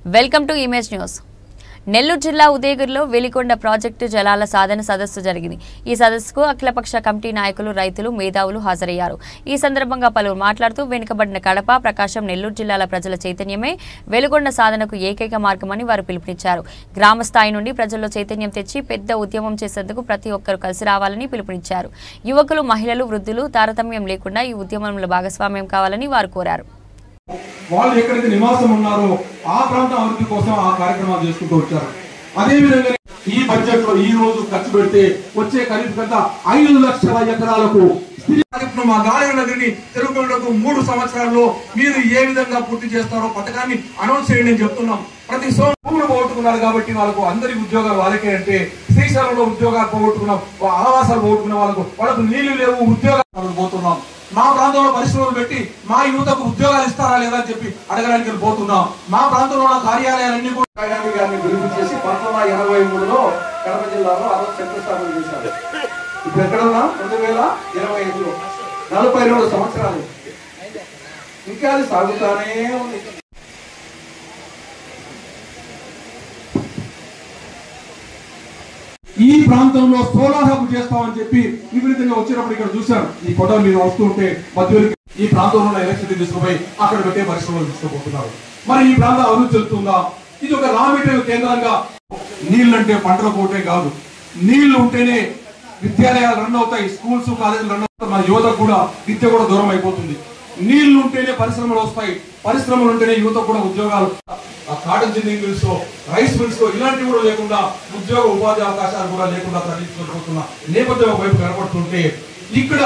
Welcome to image news. Nellore జిల్లా ఉదయగిరిలో Velikonda project జలాల సాధన సదస్సు జరిగింది. ఈ సదస్సుకు అఖిలపక్ష కమిటీ నాయకులు, రైతులు, మేధావులు హాజరయ్యారు. ఈ సందర్భంగా పలువురు మాట్లాడుతూ వెనుకబడిన కడప, ప్రకాశం, నెల్లూరు జిల్లాల ప్రజల చైతన్యమే వెలికొండ సాధనకు ఏకైక మార్గమని వారు పిలుపునిచ్చారు. గ్రామ స్థాయి నుండి ప్రజల్లో చైతన్యం తెచ్చి పెద్ద ఉద్యమం చేసేందుకు ప్రతి ఒక్కరూ కలిసి రావాలని పిలుపునిచ్చారు. యువకులు, మహిళలు, వృద్ధులు తారతమ్యం లేకుండా ఈ ఉద్యమంలో భాగస్వామ్యం కావాలని వారు కోరారు. వాళ్ళు ఎక్కడైతే నివాసం ఉన్నారో ఆ ప్రాంతం అభివృద్ధి కోసం ఆ కార్యక్రమాలు చేసుకుంటూ వచ్చారు. అదే విధంగా ఈ బడ్జెట్ లో ఈ రోజు ఖర్చు పెడితే వచ్చే ఖరీదు కంటే 5 లక్షల ఎకరాలకు మా గాలి నగరిని తెలుగుకు 3 సంవత్సరాల్లో మీరు ఏ విధంగా పూర్తి చేస్తారో పథకాన్ని అనౌన్స్ చేయండి అని చెప్తున్నాం. ప్రతి భూములు పోగొట్టుకున్నారు కాబట్టి వాళ్ళకు అందరికి ఉద్యోగాలు వాళ్ళకే అంటే శ్రీశైలంలో ఉద్యోగాలు పోగొట్టుకున్నాం, ఆవాసాలు పోగొట్టుకున్న వాళ్ళకు నీళ్లు లేవు, ఉద్యోగాలు పోతున్నాం. మా ప్రాంతంలో పరిశ్రమలు పెట్టి మా యువతకు ఉద్యోగాలు ఇస్తారా లేదా అని చెప్పి అడగడానికి పోతున్నాం. మా ప్రాంతంలో ఉన్న కార్యాలయాలన్నీ కూడా గురించి చేసి 1983లో కడప జిల్లాలో శంకుస్థాపన చేశారు. ఇప్పుడు ఎక్కడున్నా 2025లో 42 సంవత్సరాలు ఇంకా అది సాగుతానే ఉంది. ఈ ప్రాంతంలో సోలార్ హబ్ చేస్తామని చెప్పి విపరీతంగా వచ్చినప్పుడు ఇక్కడ చూశారు. ఈ ఫోటో మీరు వస్తుంటే మధ్యలోకి ఈ ప్రాంతంలో ఎలక్ట్రిసిటీ తీసుకుపోయి అక్కడ పెట్టే పరిశ్రమలు తీసుకుపోతున్నారు. మరి ఈ ప్రాంతం అభివృద్ధి చెందుతుందా? ఇది ఒక రా మెటీరియల్ కేంద్రంగా. నీళ్ళంటే పంటల పోటే కాదు, నీళ్లు ఉంటేనే విద్యాలయాలు రన్ అవుతాయి, స్కూల్స్, కాలేజీలు రన్ అవుతాయి. మన యువతకు కూడా విద్య కూడా దూరం అయిపోతుంది. నీళ్లు ఉంటేనే పరిశ్రమలు వస్తాయి, పరిశ్రమలు ఉంటేనే యువత కూడా ఉద్యోగాలు. Cotton ginning mills, rice mills ఇలాంటివి కూడా లేకుండా ఉద్యోగ ఉపాధి అవకాశాలు కూడా లేకుండా తరలించుకుంటున్న నేపథ్యం వైపు కనపడుతుంటే ఇక్కడ